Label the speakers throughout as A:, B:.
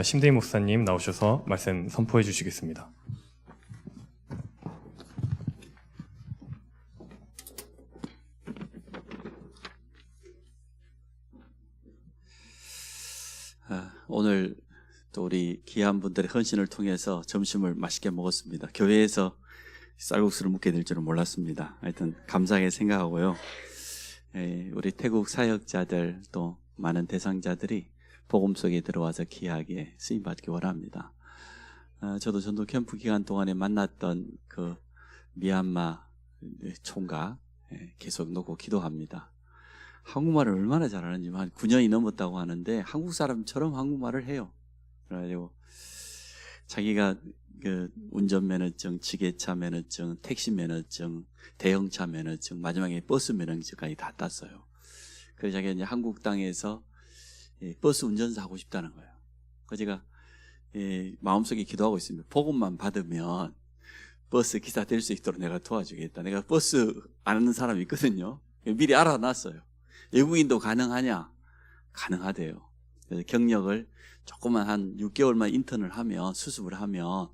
A: 심대희 목사님 나오셔서 말씀 선포해 주시겠습니다.
B: 오늘 또 우리 귀한 분들의 헌신을 통해서 점심을 맛있게 먹었습니다. 교회에서 쌀국수를 먹게 될 줄은 몰랐습니다. 하여튼 감사하게 생각하고요. 우리 태국 사역자들 또 많은 대상자들이 복음 속에 들어와서 귀하게 쓰임받기 원합니다. 저도 전도 캠프 기간 동안에 만났던 그 미얀마 총각 계속 놓고 기도합니다. 한국말을 얼마나 잘하는지 한 9년이 넘었다고 하는데 한국 사람처럼 한국말을 해요. 그래가지고 자기가 그 운전면허증, 지게차 면허증, 택시 면허증, 대형차 면허증, 마지막에 버스 면허증까지 다 땄어요. 그래서 자기가 이제 한국 땅에서 버스 운전사 하고 싶다는 거예요. 그래서 제가 마음속에 기도하고 있습니다. 복음만 받으면 버스 기사 될 수 있도록 내가 도와주겠다. 내가 버스 아는 사람이 있거든요. 미리 알아놨어요. 외국인도 가능하냐? 가능하대요. 그래서 경력을 조금만 한 6개월만 인턴을 하면, 수습을 하면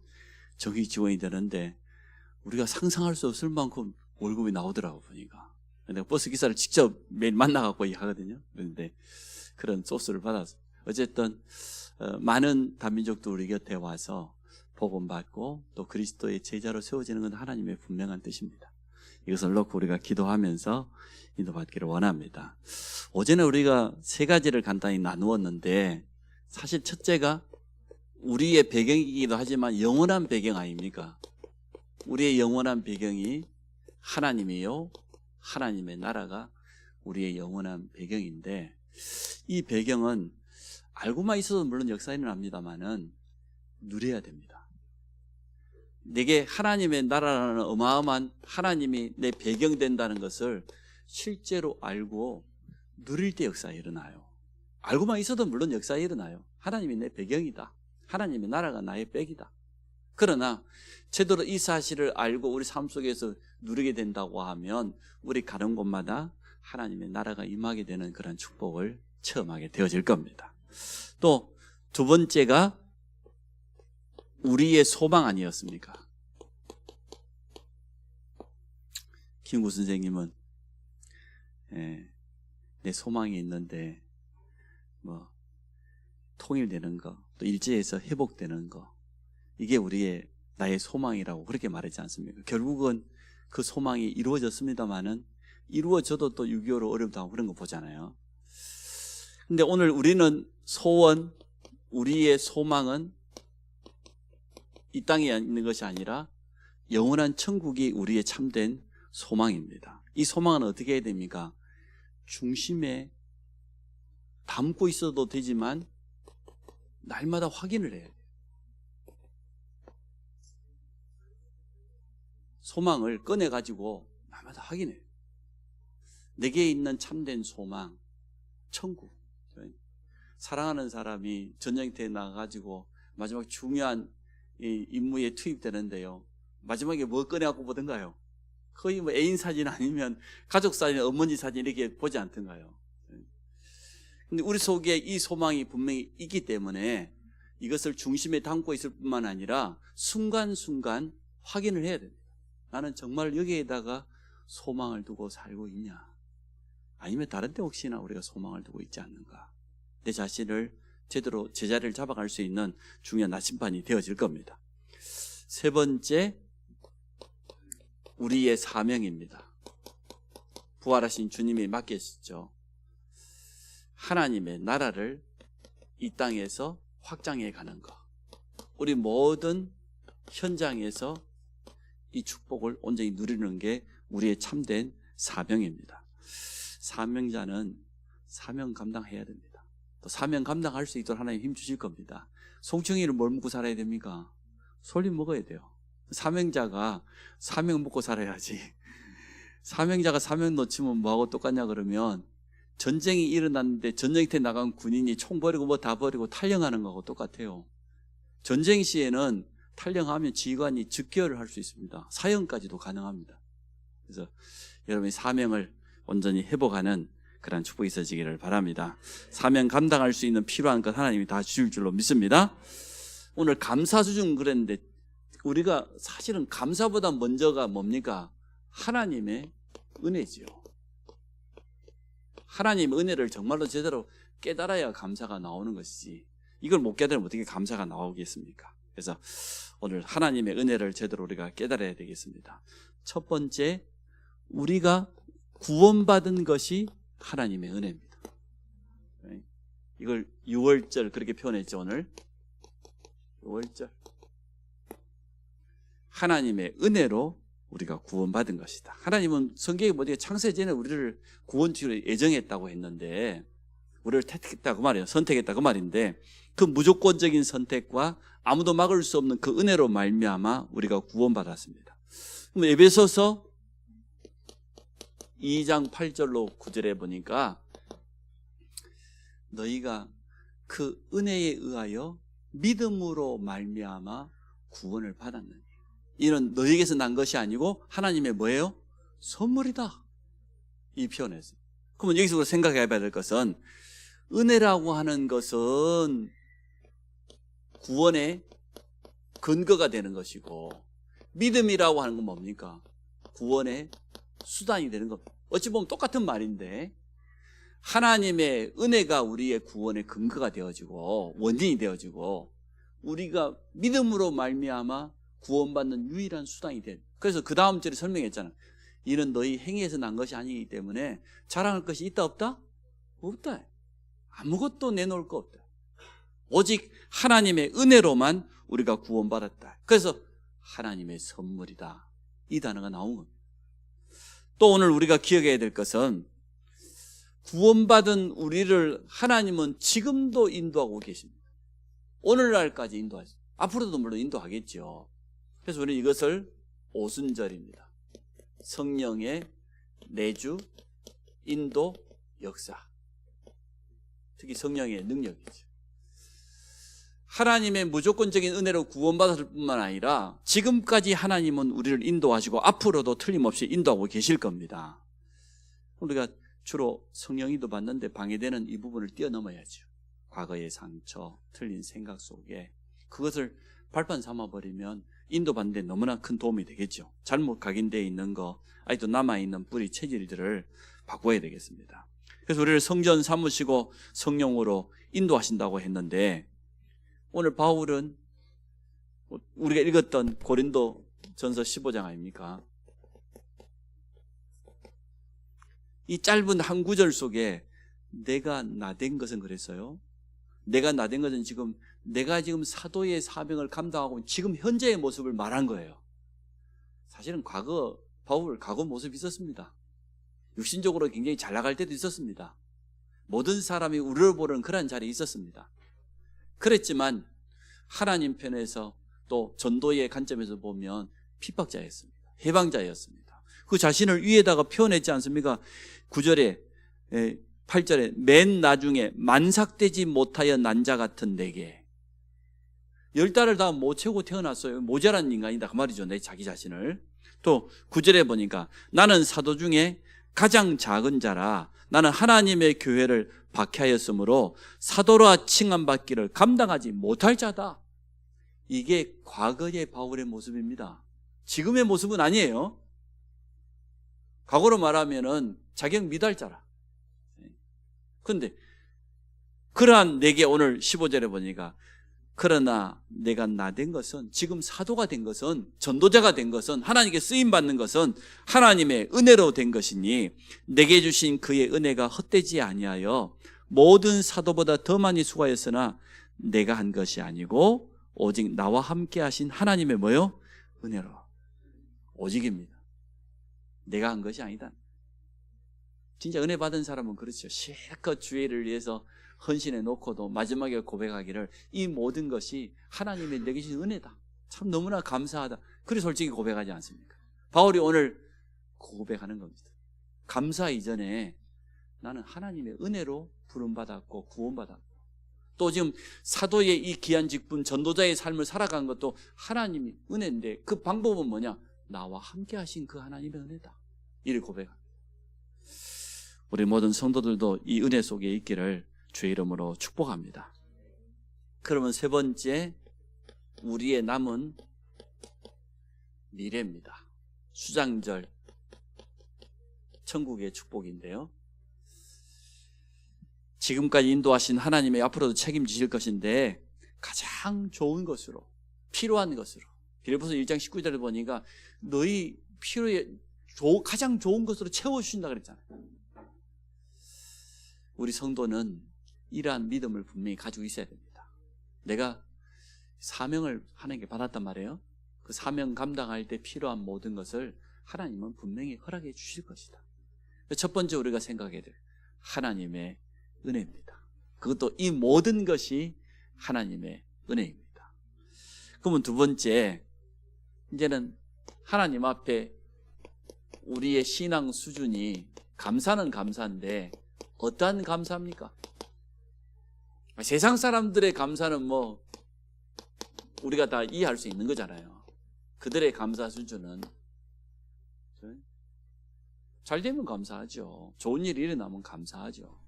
B: 정규 직원이 되는데 우리가 상상할 수 없을 만큼 월급이 나오더라고 보니까. 내가 버스 기사를 직접 매일 만나갖고 하거든요. 그런데 그런 소스를 받아서 어쨌든 많은 다민족도 우리 곁에 와서 복음 받고 또 그리스도의 제자로 세워지는 건 하나님의 분명한 뜻입니다. 이것을 놓고 우리가 기도하면서 인도받기를 원합니다. 어제는 우리가 세 가지를 간단히 나누었는데 사실 첫째가 우리의 배경이기도 하지만 영원한 배경 아닙니까? 우리의 영원한 배경이 하나님이요, 하나님의 나라가 우리의 영원한 배경인데 이 배경은 알고만 있어도 물론 역사는 합니다만은 누려야 됩니다. 내게 하나님의 나라라는 어마어마한 하나님이 내 배경 된다는 것을 실제로 알고 누릴 때 역사가 일어나요. 알고만 있어도 물론 역사가 일어나요. 하나님이 내 배경이다. 하나님의 나라가 나의 백이다. 그러나 제대로 이 사실을 알고 우리 삶 속에서 누리게 된다고 하면 우리 가는 곳마다 하나님의 나라가 임하게 되는 그런 축복을 체험하게 되어질 겁니다. 또 두 번째가 우리의 소망 아니었습니까? 김구 선생님은 내 소망이 있는데 뭐 통일되는 거, 또 일제에서 회복되는 거, 이게 우리의 나의 소망이라고 그렇게 말하지 않습니까? 결국은 그 소망이 이루어졌습니다만은 이루어져도 또 6.25로 어렵다고 그런 거 보잖아요. 근데 오늘 우리는 소원, 우리의 소망은 이 땅에 있는 것이 아니라 영원한 천국이 우리의 참된 소망입니다. 이 소망은 어떻게 해야 됩니까? 중심에 담고 있어도 되지만 날마다 확인을 해야 돼요. 소망을 꺼내가지고 날마다 확인해요. 내게 있는 참된 소망, 천국. 사랑하는 사람이 전쟁터에 나가가지고 마지막 중요한 임무에 투입되는데요. 마지막에 뭐 꺼내갖고 보던가요? 거의 뭐 애인 사진 아니면 가족 사진, 어머니 사진 이렇게 보지 않던가요? 근데 우리 속에 이 소망이 분명히 있기 때문에 이것을 중심에 담고 있을 뿐만 아니라 순간순간 확인을 해야 됩니다. 나는 정말 여기에다가 소망을 두고 살고 있냐? 아니면 다른 데 혹시나 우리가 소망을 두고 있지 않는가? 내 자신을 제대로 제자리를 잡아갈 수 있는 중요한 나침반이 되어질 겁니다. 세 번째, 우리의 사명입니다. 부활하신 주님이 맡기셨죠. 하나님의 나라를 이 땅에서 확장해 가는 것. 우리 모든 현장에서 이 축복을 온전히 누리는 게 우리의 참된 사명입니다. 사명자는 사명 감당해야 됩니다. 또 사명 감당할 수 있도록 하나님 힘 주실 겁니다. 송충이를 뭘 먹고 살아야 됩니까? 솔잎 먹어야 돼요. 사명자가 사명 먹고 살아야지. 사명자가 사명 놓치면 뭐하고 똑같냐 그러면 전쟁이 일어났는데 전쟁터에 나간 군인이 총 버리고 뭐 다 버리고 탈영하는 거하고 똑같아요. 전쟁 시에는 탈영하면 지휘관이 즉결을 할 수 있습니다. 사형까지도 가능합니다. 그래서 여러분이 사명을 온전히 회복하는 그런 축복이 있어지기를 바랍니다. 사명 감당할 수 있는 필요한 것 하나님이 다 주실 줄로 믿습니다. 오늘 감사 수준 그랬는데 우리가 사실은 감사보다 먼저가 뭡니까? 하나님의 은혜지요. 하나님의 은혜를 정말로 제대로 깨달아야 감사가 나오는 것이지, 이걸 못 깨달으면 어떻게 감사가 나오겠습니까? 그래서 오늘 하나님의 은혜를 제대로 우리가 깨달아야 되겠습니다. 첫 번째, 우리가 구원받은 것이 하나님의 은혜입니다. 이걸 6월절 그렇게 표현했죠. 오늘 6월절, 하나님의 은혜로 우리가 구원받은 것이다. 하나님은 성경에 뭐지, 창세 전에 우리를 구원주로 예정했다고 했는데, 우리를 택했다 그 말이에요. 선택했다 그 말인데, 그 무조건적인 선택과 아무도 막을 수 없는 그 은혜로 말미암아 우리가 구원받았습니다. 그럼 에베소서 2장 8절로 9절에 보니까 너희가 그 은혜에 의하여 믿음으로 말미암아 구원을 받았느니 이는 너희에게서 난 것이 아니고 하나님의 뭐예요? 선물이다. 이 표현했어요. 그러면 여기서 우리가 생각해 봐야 될 것은, 은혜라고 하는 것은 구원의 근거가 되는 것이고, 믿음이라고 하는 건 뭡니까? 구원의 수단이 되는 겁니다. 어찌 보면 똑같은 말인데, 하나님의 은혜가 우리의 구원의 근거가 되어지고 원인이 되어지고, 우리가 믿음으로 말미암아 구원받는 유일한 수단이 돼. 그래서 그 다음 절에 설명했잖아. 이는 너희 행위에서 난 것이 아니기 때문에 자랑할 것이 있다 없다? 없다. 아무것도 내놓을 거 없다. 오직 하나님의 은혜로만 우리가 구원받았다. 그래서 하나님의 선물이다. 이 단어가 나온 겁니다. 또 오늘 우리가 기억해야 될 것은, 구원받은 우리를 하나님은 지금도 인도하고 계십니다. 오늘날까지 인도하십니다. 앞으로도 물론 인도하겠죠. 그래서 우리는 이것을 오순절입니다. 성령의 내주, 인도, 역사. 특히 성령의 능력이죠. 하나님의 무조건적인 은혜로 구원받았을 뿐만 아니라 지금까지 하나님은 우리를 인도하시고 앞으로도 틀림없이 인도하고 계실 겁니다. 우리가 주로 성령 인도 받는데 방해되는 이 부분을 뛰어넘어야죠. 과거의 상처, 틀린 생각 속에 그것을 발판 삼아버리면 인도받는 데 너무나 큰 도움이 되겠죠. 잘못 각인되어 있는 거, 아직도 남아있는 뿌리 체질들을 바꿔야 되겠습니다. 그래서 우리를 성전 삼으시고 성령으로 인도하신다고 했는데, 오늘 바울은 우리가 읽었던 고린도 전서 15장 아닙니까? 이 짧은 한 구절 속에 내가 나된 것은 그랬어요. 내가 나된 것은 내가 지금 사도의 사명을 감당하고 지금 현재의 모습을 말한 거예요. 사실은 바울 과거 모습이 있었습니다. 육신적으로 굉장히 잘 나갈 때도 있었습니다. 모든 사람이 우러러 보는 그런 자리에 있었습니다. 그랬지만 하나님 편에서 또 전도의 관점에서 보면 핍박자였습니다. 해방자였습니다. 그 자신을 위에다가 표현했지 않습니까? 9절에 8절에 맨 나중에 만삭되지 못하여 난 자 같은 내게, 10달을 다 못 채우고 태어났어요. 모자란 인간이다 그 말이죠. 내 자기 자신을. 또 9절에 보니까 나는 사도 중에 가장 작은 자라 나는 하나님의 교회를 박해하였으므로 사도라 칭함받기를 감당하지 못할 자다. 이게 과거의 바울의 모습입니다. 지금의 모습은 아니에요. 과거로 말하면은 자격 미달자라. 그런데 그러한 내게 오늘 15절에 보니까, 그러나 내가 나된 것은, 지금 사도가 된 것은, 전도자가 된 것은, 하나님께 쓰임받는 것은 하나님의 은혜로 된 것이니 내게 주신 그의 은혜가 헛되지 아니하여 모든 사도보다 더 많이 수고하였으나 내가 한 것이 아니고 오직 나와 함께 하신 하나님의 뭐요? 은혜로. 오직입니다. 내가 한 것이 아니다. 진짜 은혜 받은 사람은 그렇죠. 실컷 주의를 위해서 헌신해 놓고도 마지막에 고백하기를 이 모든 것이 하나님의 내게 주신 은혜다. 참 너무나 감사하다. 그래 솔직히 고백하지 않습니까? 바울이 오늘 고백하는 겁니다. 감사 이전에 나는 하나님의 은혜로 부름받았고 구원받았고, 또 지금 사도의 이 귀한 직분, 전도자의 삶을 살아간 것도 하나님이 은혜인데, 그 방법은 뭐냐? 나와 함께 하신 그 하나님의 은혜다. 이를 고백합니다. 우리 모든 성도들도 이 은혜 속에 있기를 주의 이름으로 축복합니다. 그러면 세 번째, 우리의 남은 미래입니다. 수장절, 천국의 축복인데요. 지금까지 인도하신 하나님의 앞으로도 책임지실 것인데 가장 좋은 것으로, 필요한 것으로, 빌립보서 1장 19절을 보니까 너희 필요에 가장 좋은 것으로 채워주신다 그랬잖아요. 우리 성도는 이러한 믿음을 분명히 가지고 있어야 됩니다. 내가 사명을 하나님께 받았단 말이에요. 그 사명 감당할 때 필요한 모든 것을 하나님은 분명히 허락해 주실 것이다. 첫 번째 우리가 생각해야 될 하나님의 은혜입니다. 그것도 이 모든 것이 하나님의 은혜입니다. 그러면 두 번째, 이제는 하나님 앞에 우리의 신앙 수준이 감사는 감사인데 어떠한 감사입니까? 세상 사람들의 감사는 뭐 우리가 다 이해할 수 있는 거잖아요. 그들의 감사 수준은 잘 되면 감사하죠. 좋은 일이 일어나면 감사하죠.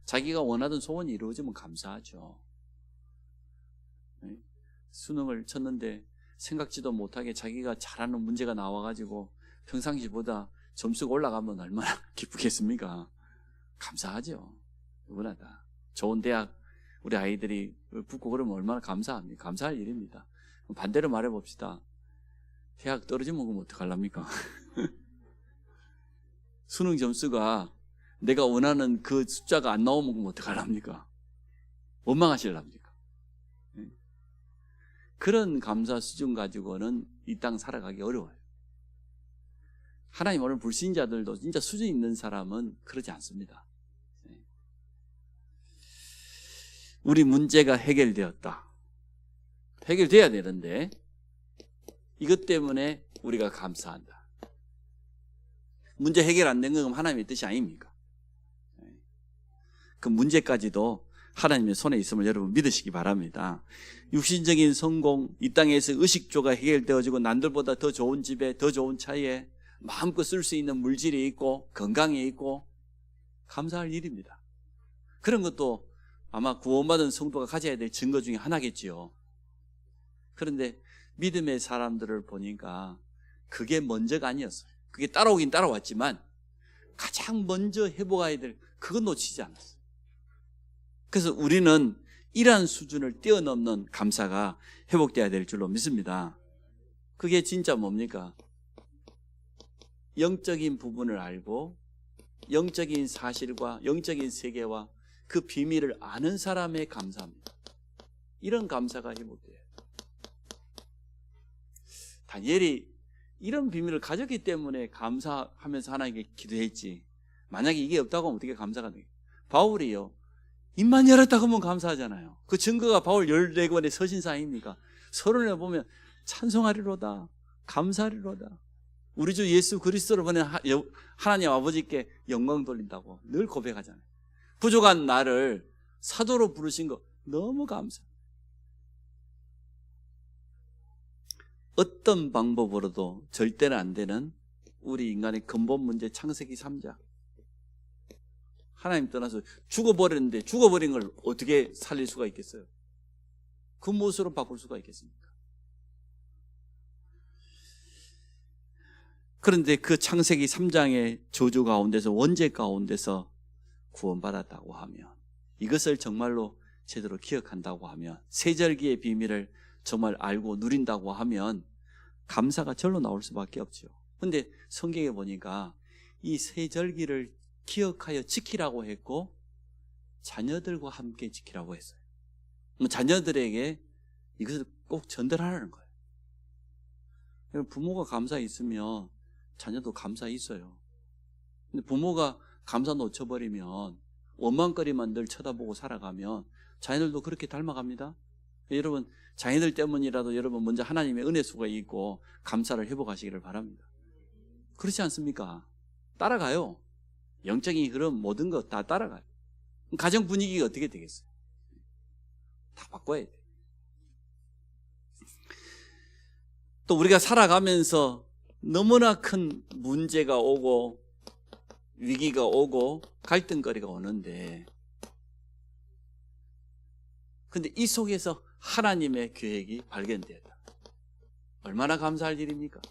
B: 자기가 원하던 소원이 이루어지면 감사하죠. 수능을 쳤는데 생각지도 못하게 자기가 잘하는 문제가 나와가지고 평상시보다 점수가 올라가면 얼마나 기쁘겠습니까? 감사하죠. 누구나 다. 좋은 대학 우리 아이들이 붙고 그러면 얼마나 감사합니까? 감사할 일입니다. 반대로 말해봅시다. 대학 떨어지면 그럼 어떡하랍니까? 수능 점수가 내가 원하는 그 숫자가 안 나오면 그럼 어떡하랍니까? 원망하실랍니까? 그런 감사 수준 가지고는 이 땅 살아가기 어려워요. 하나님 오늘 불신자들도 진짜 수준 있는 사람은 그러지 않습니다. 우리 문제가 해결되었다. 해결돼야 되는데 이것 때문에 우리가 감사한다. 문제 해결 안 된 건 하나님의 뜻이 아닙니까? 그 문제까지도 하나님의 손에 있음을 여러분 믿으시기 바랍니다. 육신적인 성공, 이 땅에서 의식주가 해결되어지고 남들보다 더 좋은 집에, 더 좋은 차에 마음껏 쓸 수 있는 물질이 있고 건강이 있고 감사할 일입니다. 그런 것도 아마 구원받은 성도가 가져야 될 증거 중에 하나겠지요. 그런데 믿음의 사람들을 보니까 그게 먼저가 아니었어요. 그게 따라오긴 따라왔지만 가장 먼저 회복해야 될 그건 놓치지 않았어요. 그래서 우리는 이러한 수준을 뛰어넘는 감사가 회복돼야 될 줄로 믿습니다. 그게 진짜 뭡니까? 영적인 부분을 알고 영적인 사실과 영적인 세계와 그 비밀을 아는 사람의 감사입니다. 이런 감사가 회복돼요. 다니엘이 이런 비밀을 가졌기 때문에 감사하면서 하나님께 기도했지. 만약에 이게 없다고 하면 어떻게 감사가 되겠어요? 바울이요. 입만 열었다고 하면 감사하잖아요. 그 증거가 바울 14권의 서신서 아닙니까? 서론에 보면 찬송하리로다, 감사하리로다. 우리 주 예수 그리스도를 보낸 하나님 아버지께 영광 돌린다고 늘 고백하잖아요. 부족한 나를 사도로 부르신 거 너무 감사. 어떤 방법으로도 절대는 안 되는 우리 인간의 근본 문제 창세기 3장. 하나님 떠나서 죽어버렸는데 죽어버린 걸 어떻게 살릴 수가 있겠어요? 그 무엇으로 바꿀 수가 있겠습니까? 그런데 그 창세기 3장의 저주 가운데서 원죄 가운데서 구원받았다고 하면, 이것을 정말로 제대로 기억한다고 하면, 세절기의 비밀을 정말 알고 누린다고 하면 감사가 절로 나올 수밖에 없죠. 그런데 성경에 보니까 이 세절기를 기억하여 지키라고 했고 자녀들과 함께 지키라고 했어요. 자녀들에게 이것을 꼭 전달하라는 거예요. 부모가 감사 있으면 자녀도 감사 있어요. 근데 부모가 감사 놓쳐버리면 원망거리만 늘 쳐다보고 살아가면 자녀들도 그렇게 닮아갑니다. 여러분, 자녀들 때문이라도 여러분 먼저 하나님의 은혜 수가 있고 감사를 회복하시기를 바랍니다. 그렇지 않습니까? 따라가요. 영적인 흐름 모든 것 다 따라가요. 가정 분위기가 어떻게 되겠어요? 다 바꿔야 돼요. 또 우리가 살아가면서 너무나 큰 문제가 오고 위기가 오고 갈등거리가 오는데, 근데 이 속에서 하나님의 계획이 발견되었다. 얼마나 감사할 일입니까?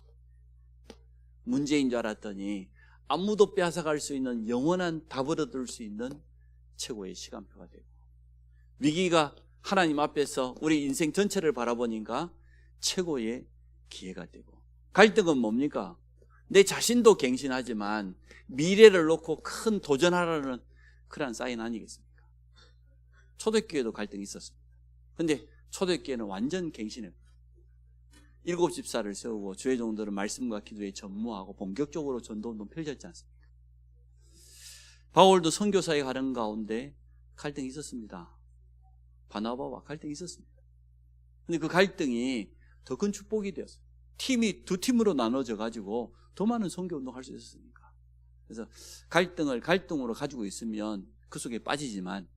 B: 문제인 줄 알았더니 아무도 빼앗아갈 수 있는 영원한 답을 얻을 수 있는 최고의 시간표가 되고, 위기가 하나님 앞에서 우리 인생 전체를 바라보니까 최고의 기회가 되고, 갈등은 뭡니까? 내 자신도 갱신하지만 미래를 놓고 큰 도전하라는 그런 사인 아니겠습니까? 초대교회도 갈등이 있었습니다. 근데 초대교회는 완전 갱신했고 7 집사를 세우고 주의 종들은 말씀과 기도에 전무하고 본격적으로 전도운동 펼쳤지 않습니까? 바울도 선교사에 가는 가운데 갈등이 있었습니다. 바나바와 갈등이 있었습니다. 근데 그 갈등이 더 큰 축복이 되었어요. 팀이 2팀으로 나눠져 가지고 더 많은 선교운동 할 수 있었으니까. 그래서 갈등으로 가지고 있으면 그 속에 빠지지만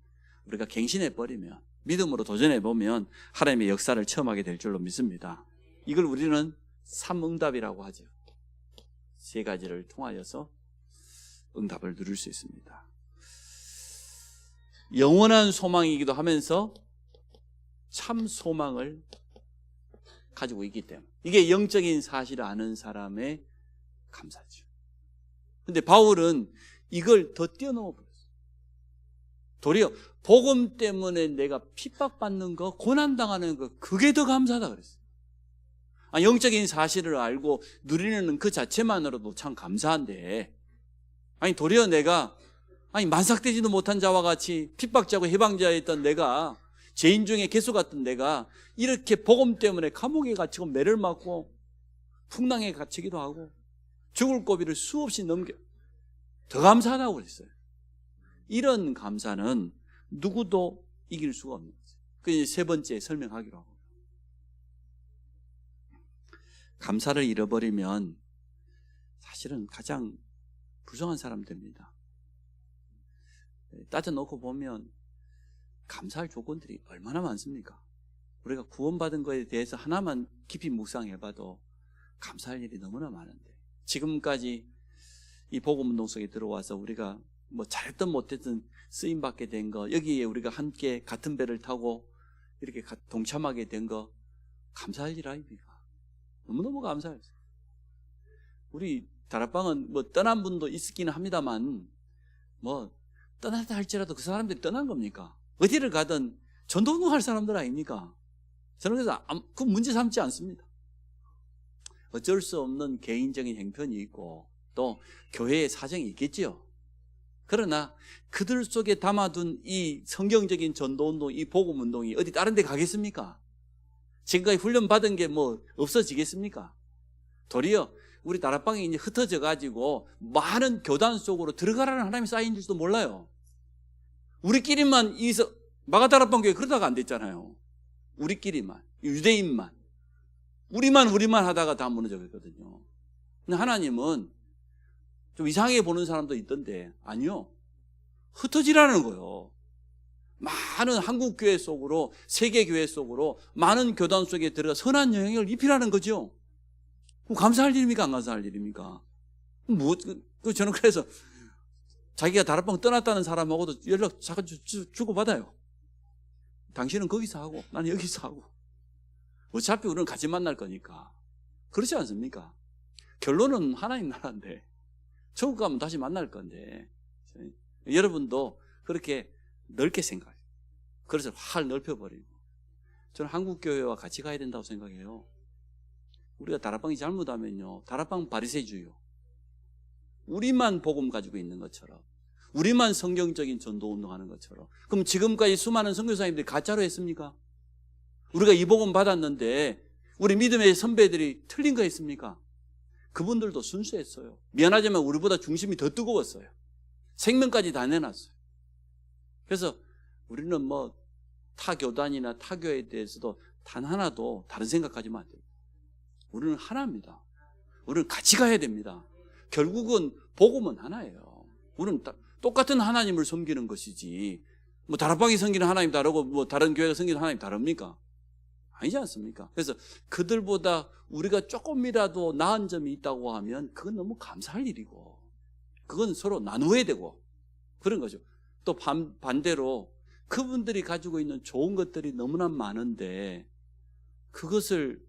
B: 우리가 갱신해버리면, 믿음으로 도전해보면 하나님의 역사를 체험하게 될 줄로 믿습니다. 이걸 우리는 3응답이라고 하죠. 3가지를 통하여서 응답을 누릴 수 있습니다. 영원한 소망이기도 하면서 참 소망을 가지고 있기 때문에 이게 영적인 사실을 아는 사람의 감사죠. 근데 바울은 이걸 더 뛰어넘어 버렸어요. 도리어 복음 때문에 내가 핍박받는 거, 고난당하는 거, 그게 더 감사하다 그랬어요. 영적인 사실을 알고 누리는 그 자체만으로도 참 감사한데, 도리어 내가 만삭되지도 못한 자와 같이 핍박자고 해방자였던 내가, 죄인 중에 개수 같던 내가 이렇게 복음 때문에 감옥에 갇히고 매를 맞고 풍랑에 갇히기도 하고 죽을 고비를 수없이 넘겨 더 감사하다고 그랬어요. 이런 감사는 누구도 이길 수가 없는 거죠. 그 세 번째 설명하기로 하고, 감사를 잃어버리면 사실은 가장 불쌍한 사람 됩니다. 따져놓고 보면 감사할 조건들이 얼마나 많습니까? 우리가 구원받은 것에 대해서 하나만 깊이 묵상해봐도 감사할 일이 너무나 많은데, 지금까지 이 복음운동 속에 들어와서 우리가 뭐 잘했든 못했든 쓰임받게 된 거, 여기에 우리가 함께 같은 배를 타고 이렇게 동참하게 된 거, 감사할 일 아닙니까? 너무너무 감사해요. 우리 다락방은 뭐 떠난 분도 있기는 합니다만, 뭐 떠났다 할지라도 그 사람들이 떠난 겁니까? 어디를 가든 전도운동 할 사람들 아닙니까? 저는 그래서 그 문제 삼지 않습니다. 어쩔 수 없는 개인적인 형편이 있고 또 교회의 사정이 있겠지요. 그러나 그들 속에 담아둔 이 성경적인 전도운동, 이 복음운동이 어디 다른 데 가겠습니까? 지금까지 훈련받은 게 뭐 없어지겠습니까? 도리어 우리 다락방이 이제 흩어져 가지고 많은 교단 속으로 들어가라는 하나님의 사인인 줄도 몰라요. 우리끼리만 마가다락방 교회 그러다가 안 됐잖아요. 우리끼리만, 유대인만, 우리만 하다가 다 무너져버렸거든요. 근데 하나님은 좀 이상하게 보는 사람도 있던데, 아니요, 흩어지라는 거예요. 많은 한국교회 속으로, 세계교회 속으로, 많은 교단 속에 들어가 선한 영향을 입히라는 거죠. 감사할 일입니까? 안 감사할 일입니까? 저는 그래서 자기가 다락방 떠났다는 사람하고도 연락 자꾸 주고받아요. 당신은 거기서 하고 나는 여기서 하고, 어차피 우리는 같이 만날 거니까. 그렇지 않습니까? 결론은 하나님 나라인데, 천국 가면 다시 만날 건데, 여러분도 그렇게 넓게 생각해요. 그래서 활 넓혀버리고. 저는 한국교회와 같이 가야 된다고 생각해요. 우리가 다락방이 잘못하면요, 다락방 바리새주의요. 우리만 복음 가지고 있는 것처럼, 우리만 성경적인 전도운동하는 것처럼. 그럼 지금까지 수많은 선교사님들이 가짜로 했습니까? 우리가 이 복음 받았는데 우리 믿음의 선배들이 틀린 거 했습니까? 그분들도 순수했어요. 미안하지만 우리보다 중심이 더 뜨거웠어요. 생명까지 다 내놨어요. 그래서 우리는 뭐 타교단이나 타교에 대해서도 단 하나도 다른 생각하지만 안 됩니다. 우리는 하나입니다. 우리는 같이 가야 됩니다. 결국은 복음은 하나예요. 우리는 똑같은 하나님을 섬기는 것이지, 뭐 다락방이 섬기는 하나님 다르고 뭐 다른 교회가 섬기는 하나님 다릅니까? 아니지 않습니까? 그래서 그들보다 우리가 조금이라도 나은 점이 있다고 하면 그건 너무 감사할 일이고, 그건 서로 나누어야 되고 그런 거죠. 또 반대로 그분들이 가지고 있는 좋은 것들이 너무나 많은데 그것을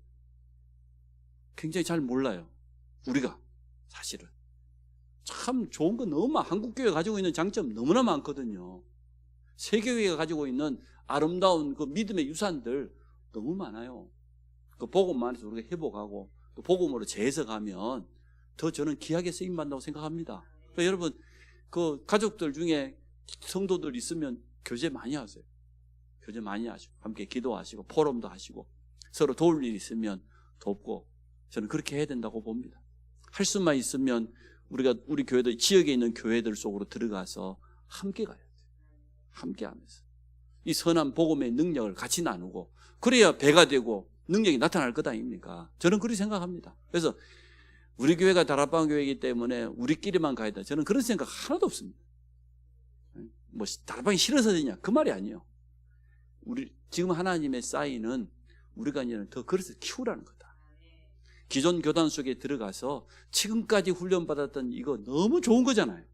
B: 굉장히 잘 몰라요. 우리가 사실은 참 좋은 거 너무 한국 교회가 가지고 있는 장점 너무나 많거든요. 세계교회가 가지고 있는 아름다운 그 믿음의 유산들 너무 많아요. 그 복음만 해서 우리가 회복하고 또 복음으로 재해석하면 더 저는 귀하게 쓰임 받는다고 생각합니다. 그러니까 여러분 그 가족들 중에 성도들 있으면 교제 많이 하세요. 교제 많이 하시고 함께 기도하시고 포럼도 하시고 서로 도울 일 있으면 돕고 저는 그렇게 해야 된다고 봅니다. 할 수만 있으면 우리 교회도 지역에 있는 교회들 속으로 들어가서 함께 가야 돼요. 함께 하면서 이 선한 복음의 능력을 같이 나누고 그래야 배가 되고 능력이 나타날 것 아닙니까? 저는 그렇게 생각합니다. 그래서 우리 교회가 다락방 교회이기 때문에 우리끼리만 가야 돼. 저는 그런 생각 하나도 없습니다. 뭐 다락방이 싫어서 되냐? 그 말이 아니에요. 우리 지금 하나님의 사인은 우리가 이제는 더 그릇을 키우라는 거다. 기존 교단 속에 들어가서 지금까지 훈련받았던 이거 너무 좋은 거잖아요.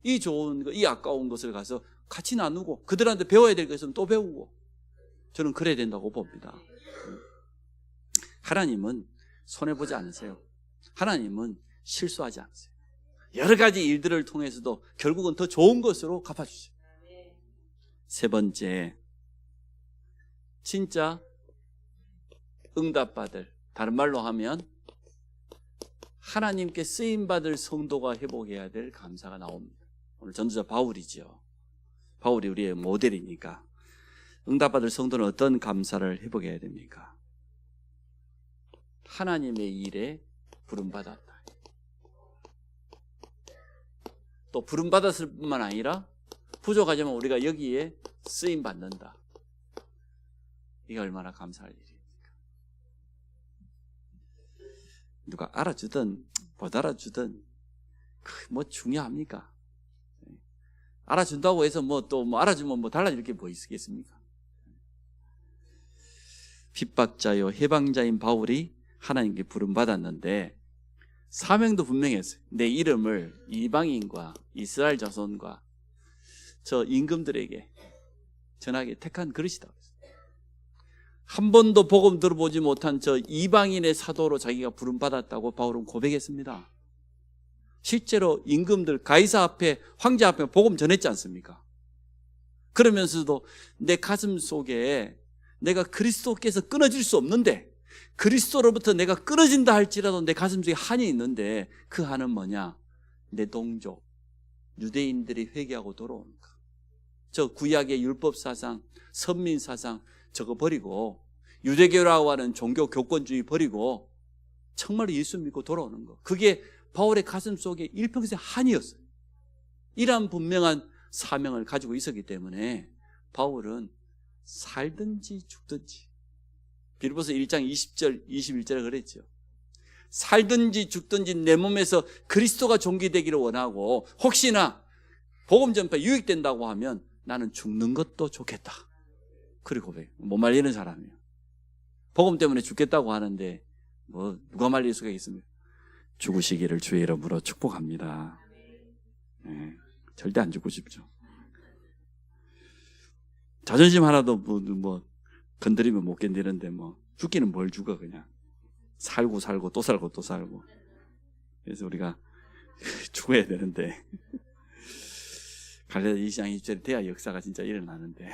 B: 이 좋은 거, 이 아까운 것을 가서 같이 나누고 그들한테 배워야 될 것은 또 배우고 저는 그래야 된다고 봅니다. 하나님은 손해보지 않으세요. 하나님은 실수하지 않으세요. 여러 가지 일들을 통해서도 결국은 더 좋은 것으로 갚아주세요. 세 번째, 진짜 응답받을, 다른 말로 하면 하나님께 쓰임받을 성도가 회복해야 될 감사가 나옵니다. 오늘 전도자 바울이죠. 바울이 우리의 모델이니까 응답받을 성도는 어떤 감사를 회복해야 됩니까? 하나님의 일에 부름받았다. 또 부름받았을 뿐만 아니라 부족하지만 우리가 여기에 쓰임받는다. 이게 얼마나 감사할 일입니까? 누가 알아주든 못 알아주든 뭐 중요합니까? 알아준다고 해서 또 알아주면 뭐 달라질 게 뭐 있겠습니까? 핍박자요 해방자인 바울이 하나님께 부름받았는데 사명도 분명했어요. 내 이름을 이방인과 이스라엘 자손과 저 임금들에게 전하게 택한 그릇이다. 한 번도 복음 들어보지 못한 저 이방인의 사도로 자기가 부름받았다고 바울은 고백했습니다. 실제로 임금들 가이사 앞에 황제 앞에 복음 전했지 않습니까? 그러면서도 내 가슴 속에 내가 그리스도께서 끊어질 수 없는데 그리스도로부터 내가 끊어진다 할지라도 내 가슴 속에 한이 있는데 그 한은 뭐냐? 내 동족 유대인들이 회개하고 돌아오는 거. 저 구약의 율법 사상, 선민 사상 저거 버리고 유대교라고 하는 종교 교권주의 버리고 정말 예수 믿고 돌아오는 거. 그게 바울의 가슴 속에 일평생 한이었어요. 이러한 분명한 사명을 가지고 있었기 때문에 바울은 살든지 죽든지 빌립보서 1장 20절 21절에 그랬죠. 살든지 죽든지 내 몸에서 그리스도가 존귀되기를 원하고 혹시나 복음 전파에 유익된다고 하면 나는 죽는 것도 좋겠다. 그리고 고백. 못 말리는 사람이에요. 복음 때문에 죽겠다고 하는데 뭐 누가 말릴 수가 있습니까? 죽으시기를 주의 이름으로 축복합니다. 네, 절대 안 죽고 싶죠. 자존심 하나도 뭐 건드리면 못 견디는데 뭐 죽기는 뭘 죽어 그냥 살고 또 살고 또 살고. 그래서 우리가 죽어야 되는데 갈라디아 2장 20절에 돼야 역사가 진짜 일어나는데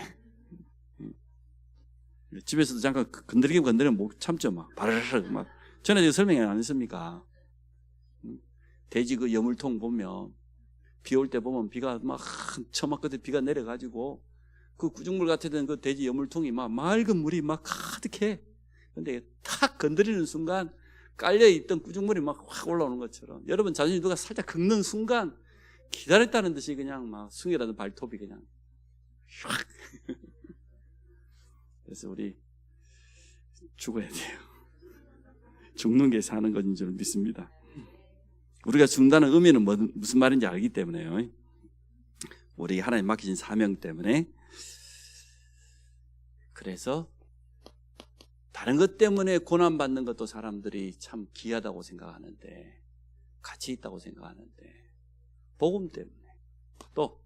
B: 집에서도 잠깐 건드리면 못 참죠. 막 바르르 막 전에 설명이 안 했습니까? 돼지 그 여물통 보면 비 올 때 보면 비가 막 처막 끝에 비가 내려가지고 그 구중물 같은 그 돼지 여물통이 막 맑은 물이 막 가득해. 근데 탁 건드리는 순간 깔려있던 구중물이 막 확 올라오는 것처럼 여러분 자존심 누가 살짝 긁는 순간 기다렸다는 듯이 그냥 막 숭이라는 발톱이 그냥 휙. 그래서 우리 죽어야 돼요. 죽는 게 사는 것인 줄 믿습니다. 우리가 죽는다는 의미는 무슨 말인지 알기 때문에요. 우리 하나님 맡기신 사명 때문에. 그래서 다른 것 때문에 고난받는 것도 사람들이 참 귀하다고 생각하는데 가치 있다고 생각하는데 복음 때문에, 또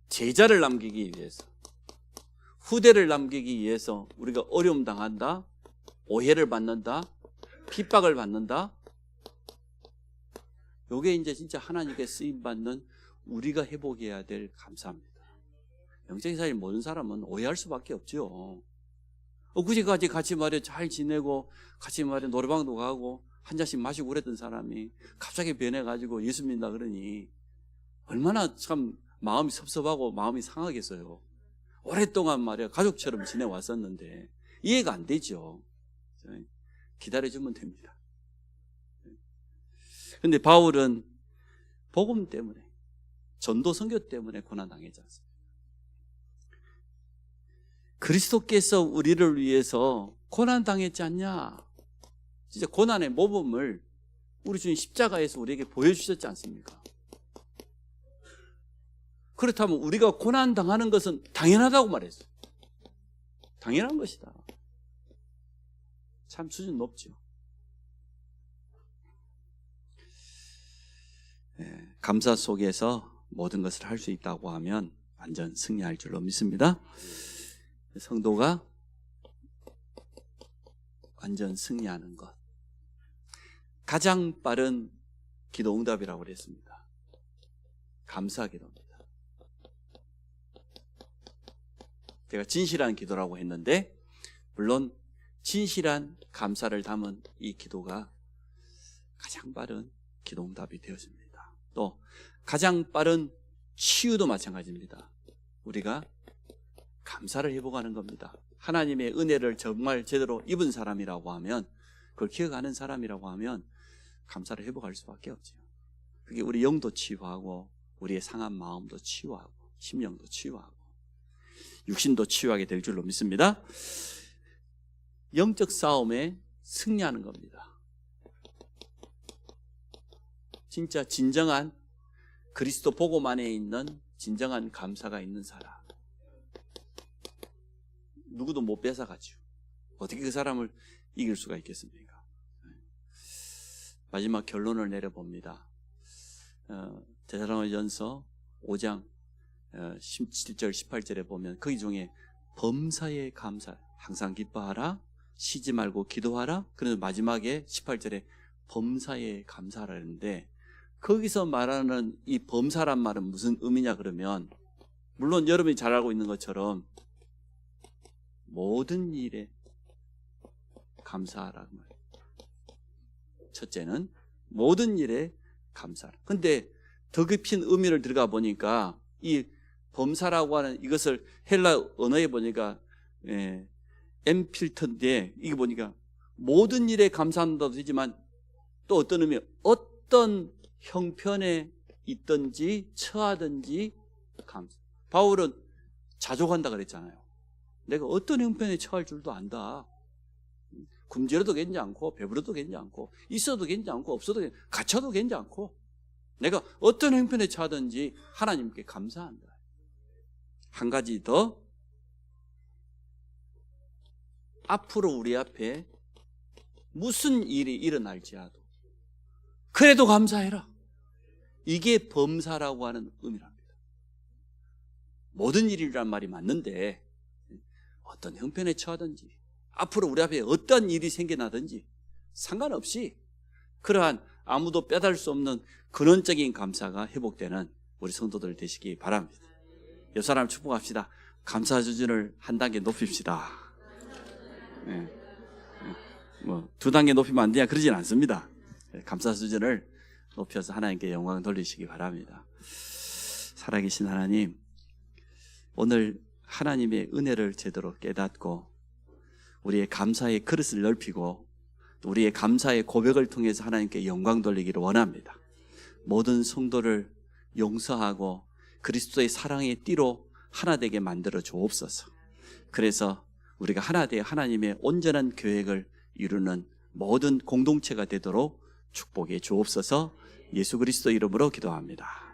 B: 제자를 남기기 위해서, 후대를 남기기 위해서 우리가 어려움 당한다, 오해를 받는다, 핍박을 받는다. 요게 이제 진짜 하나님께 쓰임 받는 우리가 회복해야 될 감사입니다. 영적인 사실 모든 사람은 오해할 수밖에 없죠. 그제까지 같이 말해 잘 지내고 같이 말해 노래방도 가고 한 잔씩 마시고 그랬던 사람이 갑자기 변해가지고 예수 믿는다 그러니 얼마나 참 마음이 섭섭하고 마음이 상하겠어요. 오랫동안 말이야 가족처럼 지내왔었는데 이해가 안 되죠. 기다려주면 됩니다. 근데 바울은 복음 때문에, 전도 선교 때문에 고난당하지 않습니다. 그리스도께서 우리를 위해서 고난당했지 않냐? 진짜 고난의 모범을 우리 주님 십자가에서 우리에게 보여주셨지 않습니까? 그렇다면 우리가 고난당하는 것은 당연하다고 말했어요. 당연한 것이다. 참 수준 높죠. 감사 속에서 모든 것을 할 수 있다고 하면 완전 승리할 줄로 믿습니다. 성도가 완전 승리하는 것, 가장 빠른 기도 응답이라고 그랬습니다. 감사 기도입니다. 제가 진실한 기도라고 했는데 물론 진실한 감사를 담은 이 기도가 가장 빠른 기도 응답이 되었습니다. 또 가장 빠른 치유도 마찬가지입니다. 우리가 감사를 회복하는 겁니다. 하나님의 은혜를 정말 제대로 입은 사람이라고 하면, 그걸 기억하는 사람이라고 하면 감사를 회복할 수밖에 없죠. 그게 우리 영도 치유하고 우리의 상한 마음도 치유하고 심령도 치유하고 육신도 치유하게 될 줄로 믿습니다. 영적 싸움에 승리하는 겁니다. 진짜 진정한 그리스도 복음 안에 있는 진정한 감사가 있는 사람, 누구도 못 뺏어가죠. 어떻게 그 사람을 이길 수가 있겠습니까? 마지막 결론을 내려봅니다. 데살로니가전서 5장 17절 18절에 보면 거기 중에 범사에 감사, 항상 기뻐하라, 쉬지 말고 기도하라. 그래서 마지막에 18절에 범사에 감사라 했는데, 거기서 말하는 이 범사란 말은 무슨 의미냐 그러면, 물론 여러분이 잘 알고 있는 것처럼 모든 일에 감사하라는 말이에요. 첫째는 모든 일에 감사하라. 근데 더 깊은 의미를 들어가 보니까 이 범사라고 하는 이것을 헬라 언어에 보니까 엠필턴인데, 이게 보니까 모든 일에 감사한다도 되지만 또 어떤 의미, 어떤 형편에 있든지 처하든지 감사. 바울은 자족한다 그랬잖아요. 내가 어떤 형편에 처할 줄도 안다. 굶주려도 괜찮지 않고, 배부르도 괜찮지 않고, 있어도 괜찮지 않고, 없어도 갇혀도 괜찮지 않고, 내가 어떤 형편에 처하든지 하나님께 감사한다. 한 가지 더, 앞으로 우리 앞에 무슨 일이 일어날지라도 그래도 감사해라. 이게 범사라고 하는 의미랍니다. 모든 일이란 말이 맞는데 어떤 형편에 처하든지 앞으로 우리 앞에 어떤 일이 생겨나든지 상관없이 그러한 아무도 빼달을 수 없는 근원적인 감사가 회복되는 우리 성도들 되시기 바랍니다. 옆 사람 축복합시다. 감사 수준을 한 단계 높입시다. 뭐 2단계 높이면 안 되냐 그러진 않습니다. 감사 수준을 높여서 하나님께 영광 돌리시기 바랍니다. 살아계신 하나님, 오늘 하나님의 은혜를 제대로 깨닫고 우리의 감사의 그릇을 넓히고 우리의 감사의 고백을 통해서 하나님께 영광 돌리기를 원합니다. 모든 성도를 용서하고 그리스도의 사랑의 띠로 하나 되게 만들어 주옵소서. 그래서 우리가 하나 되어 하나님의 온전한 계획을 이루는 모든 공동체가 되도록 축복해 주옵소서. 예수 그리스도 이름으로 기도합니다.